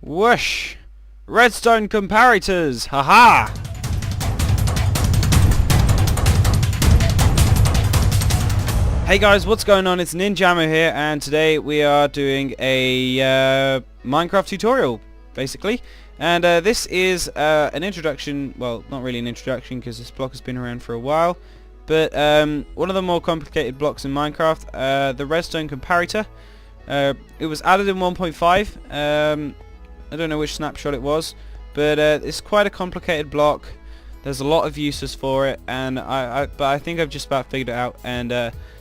Whoosh! Redstone Comparators! Haha! Hey guys, what's going on? It's NinJamo here, and today we are doing a Minecraft tutorial, basically. And this is an introduction, well, not really an introduction because this block has been around for a while, but one of the more complicated blocks in Minecraft, the Redstone Comparator. It was added in 1.5. I don't know which snapshot it was, but it's quite a complicated block. There's a lot of uses for it, and I think I've just about figured it out. And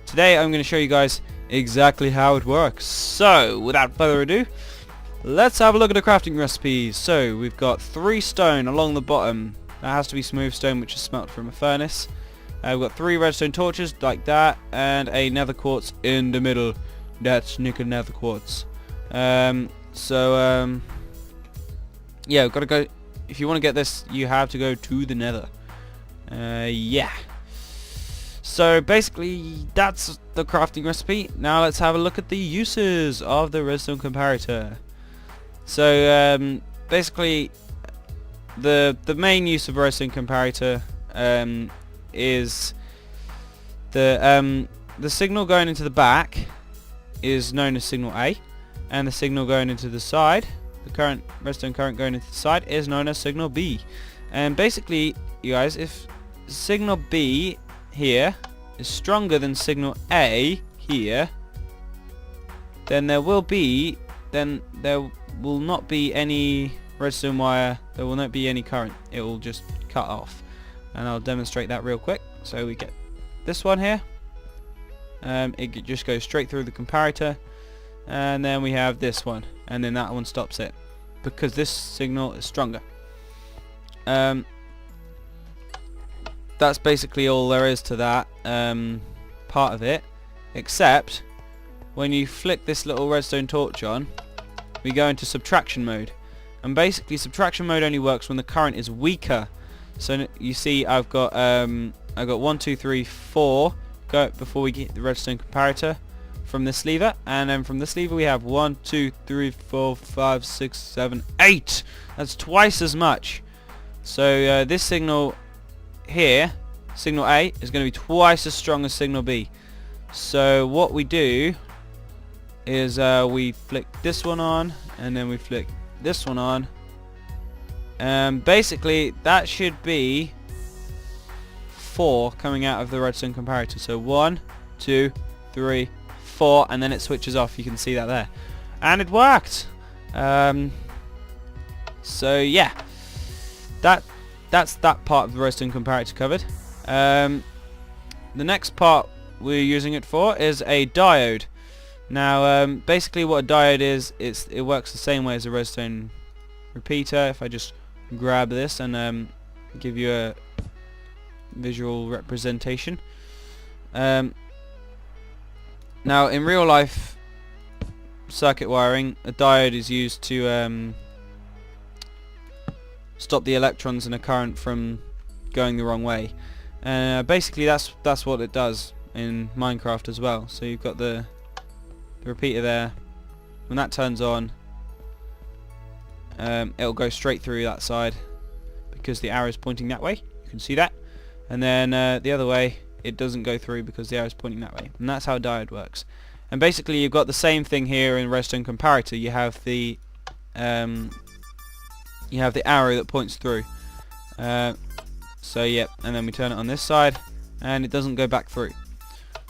today I'm going to show you guys exactly how it works. So, without further ado, let's have a look at the crafting recipes. So, we've got 3 stone along the bottom. That has to be smooth stone, which is smelted from a furnace. We've got 3 redstone torches, like that, and a nether quartz in the middle. That's nickel nether quartz. Yeah, we've got to go. If you want to get this, you have to go to the nether. Yeah. So basically, that's the crafting recipe. Now let's have a look at the uses of the Redstone Comparator. So basically, the main use of Redstone Comparator is the signal going into the back is known as signal A, and the signal going into the side, the current redstone current going into the side, is known as signal B. And basically, you guys, if signal B here is stronger than signal A here, then there will not be any redstone wire, there will not be any current, it will just cut off. And I'll demonstrate that real quick. So we get this one here, it just goes straight through the comparator, and then we have this one, and then that one stops it because this signal is stronger. That's basically all there is to that part of it, except when you flick this little redstone torch on, we go into subtraction mode. And basically subtraction mode only works when the current is weaker. So you see I've got 1, 2, 3, 4 go before we get the redstone comparator from this lever, and then from this lever we have 1, 2, 3, 4, 5, 6, 7, 8. That's twice as much. So this signal here, signal A, is going to be twice as strong as signal B. So what we do is we flick this one on, and then we flick this one on, and basically that should be 4 coming out of the redstone comparator. So 1, 2, 3, 4, and then it switches off. You can see that there, and it worked. So yeah, that's that part of the redstone comparator covered. The next part we're using it for is a diode. Now basically what a diode is, it works the same way as a redstone repeater. If I just grab this and give you a visual representation. Now in real life circuit wiring, a diode is used to stop the electrons in a current from going the wrong way. Basically that's what it does in Minecraft as well. So you've got the repeater there. When that turns on, it'll go straight through that side because the arrow is pointing that way. You can see that. And then the other way, it doesn't go through because the arrow is pointing that way. And that's how a diode works. And basically you've got the same thing here in Redstone Comparator. You have the arrow that points through. So yeah, and then we turn it on this side, and it doesn't go back through.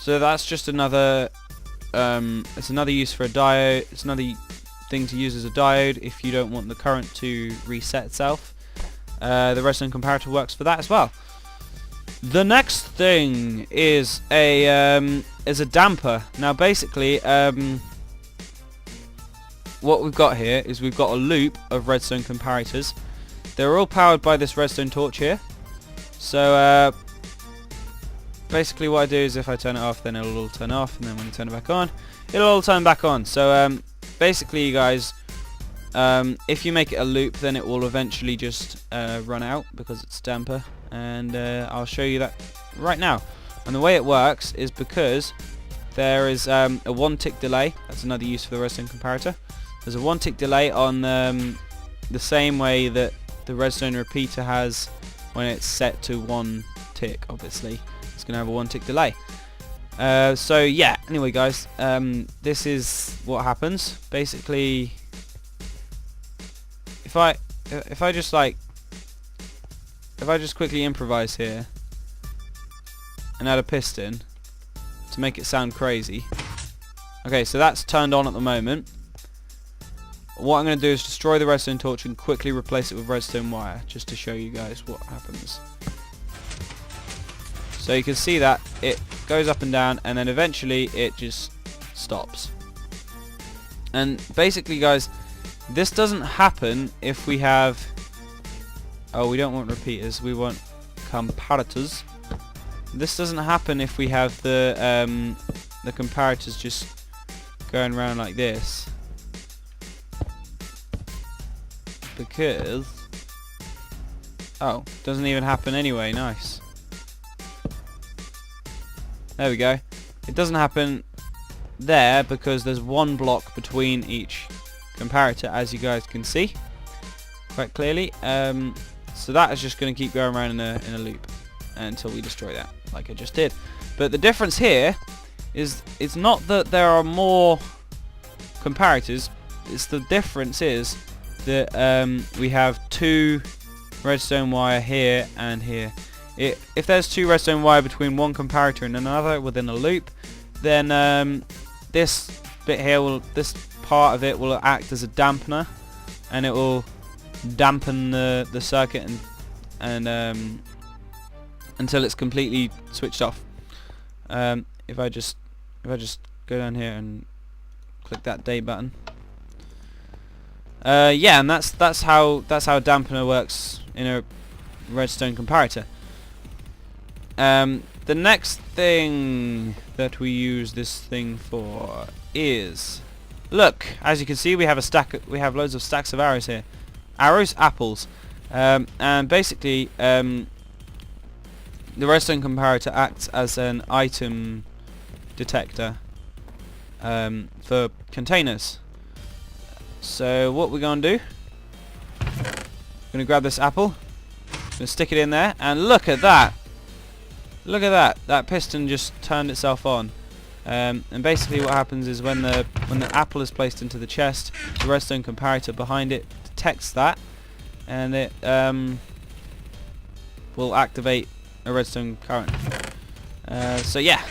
So that's just another it's another use for a diode. It's another thing to use as a diode if you don't want the current to reset itself. The Redstone Comparator works for that as well. The next thing is a damper. Now basically what we've got here is we've got a loop of redstone comparators. They're all powered by this redstone torch here. So basically what I do is if I turn it off, then it'll all turn off, and then when I turn it back on, it'll all turn back on. So basically you guys, if you make it a loop, then it will eventually just run out because it's a damper, and I'll show you that right now. And the way it works is because there is a 1 tick delay. That's another use for the redstone comparator. There's a 1 tick delay on the same way that the redstone repeater has when it's set to 1 tick. Obviously, it's going to have a 1 tick delay. So yeah. Anyway, guys, this is what happens. Basically, if I just quickly improvise here and add a piston to make it sound crazy. Okay, so that's turned on at the moment. What I'm going to do is destroy the redstone torch and quickly replace it with redstone wire, just to show you guys what happens. So you can see that it goes up and down, and then eventually it just stops. And basically, guys, this doesn't happen if we have... Oh, we don't want repeaters, we want comparators. This doesn't happen if we have the comparators just going around like this. Because... Oh, doesn't even happen anyway, nice. There we go. It doesn't happen there because there's 1 block between each comparator, as you guys can see quite clearly. So that is just going to keep going around in a loop until we destroy that, like I just did. But the difference here is it's not that there are more comparators. It's the difference is that we have 2 redstone wire here and here. If there's 2 redstone wire between one comparator and another within a loop, then this bit here this part of it will act as a dampener, and it will dampen the circuit and until it's completely switched off. If I just go down here and click that day button. Yeah, and that's how a dampener works in a redstone comparator. The next thing that we use this thing for is, look, as you can see, we have loads of stacks of arrows here. Apples, and basically the redstone comparator acts as an item detector for containers. So what we're going to do, we're going to grab this apple, going to stick it in there, and look at that. Look at that. That piston just turned itself on. And basically what happens is when the apple is placed into the chest, the redstone comparator behind it detects that, and it will activate a redstone current. So yeah.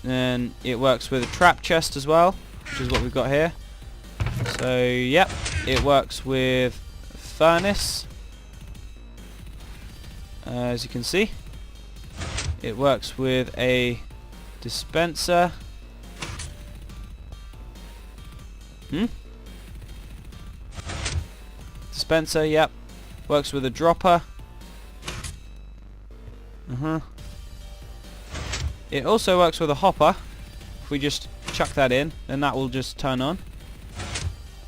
Then it works with a trap chest as well, which is what we've got here. So yep, it works with a furnace. As you can see, it works with a dispenser. Dispenser, yep. Works with a dropper. It also works with a hopper. If we just chuck that in, then that will just turn on.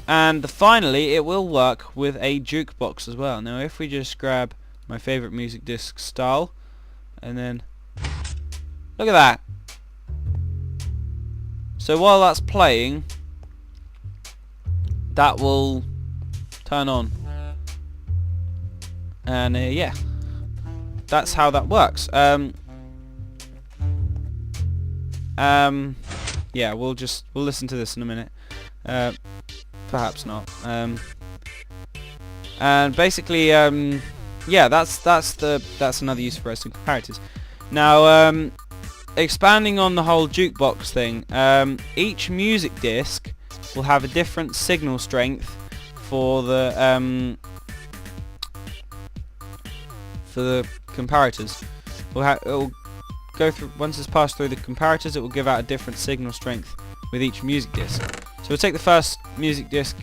And finally, it will work with a jukebox as well. Now, if we just grab my favorite music disc style, and then look at that. So while that's playing, that will turn on, and yeah, that's how that works. Yeah, we'll listen to this in a minute. Perhaps not. And basically, yeah, that's another use for redstone comparators. Now, expanding on the whole jukebox thing, each music disc will have a different signal strength for the comparators. It will go through, once it's passed through the comparators, it will give out a different signal strength with each music disc. So we'll take the first music disc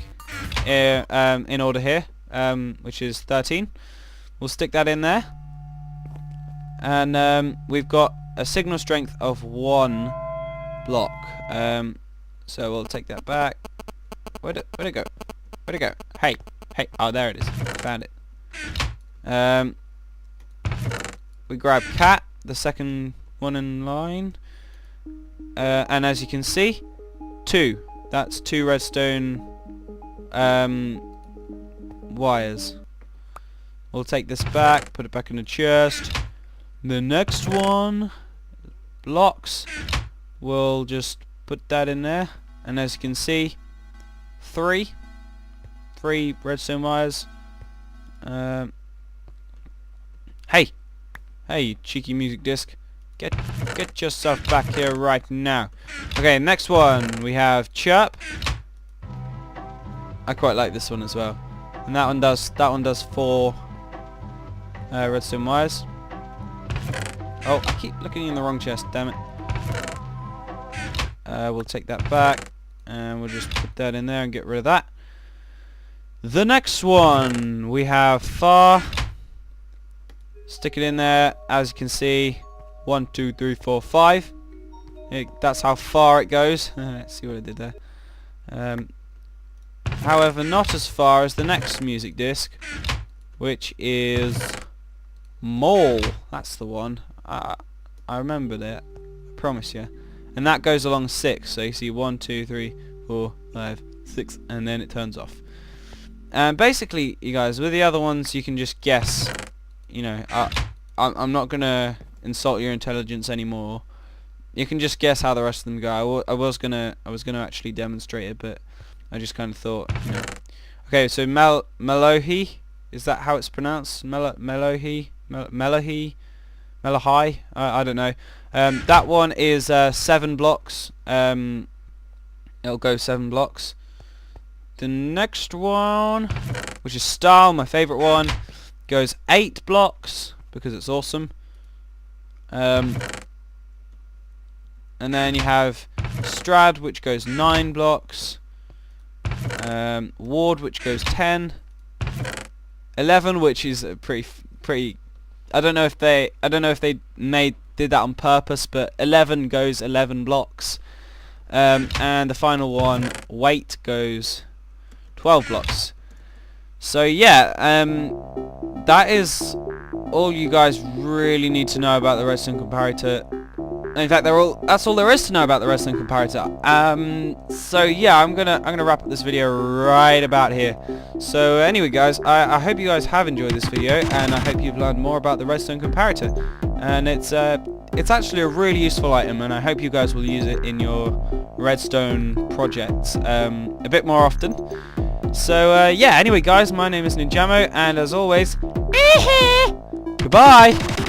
in order here, which is 13. We'll stick that in there, and we've got a signal strength of 1 block. So we'll take that back. Where'd it go? Where'd it go? Hey, oh, there it is. Found it. We grab cat, the second one in line, and as you can see, 2. That's 2 redstone wires. We'll take this back, put it back in the chest. The next one, blocks, we'll just put that in there, and as you can see, 3 redstone wires. Hey, you cheeky music disc, get yourself back here right now. Okay, next one we have chirp. I quite like this one as well, and that one does 4 redstone wires. Oh, I keep looking in the wrong chest, damn it. We'll take that back, and we'll just put that in there and get rid of that. The next one, we have far. Stick it in there, as you can see, 1, 2, 3, 4, 5. That's how far it goes. Let's see what I did there. However, not as far as the next music disc, which is Mole. That's the one. I remember that. I promise you. And that goes along 6. So you see 1, 2, 3, 4, 5, 6, and then it turns off. And basically, you guys, with the other ones, you can just guess. You know, I'm not gonna insult your intelligence anymore. You can just guess how the rest of them go. I was gonna actually demonstrate it, but I just kind of thought, you know. Okay, so Melohi, is that how it's pronounced? Melohi, Melohi. I don't know. That one is 7 blocks. It'll go 7 blocks. The next one, which is Style, my favourite one, goes 8 blocks because it's awesome. And then you have Strad, which goes 9 blocks. Ward, which goes 10. 11, which is pretty. I don't know if they did that on purpose, but 11 goes 11 blocks. And the final one, Weight, goes 12 blocks. So yeah, that is all you guys really need to know about the Redstone Comparator. In fact, that's all there is to know about the Redstone Comparator. So yeah, I'm gonna wrap up this video right about here. So anyway, guys, I hope you guys have enjoyed this video, and I hope you've learned more about the Redstone Comparator. And it's actually a really useful item, and I hope you guys will use it in your redstone projects a bit more often. So yeah, anyway guys, my name is NinJamo, and as always, goodbye!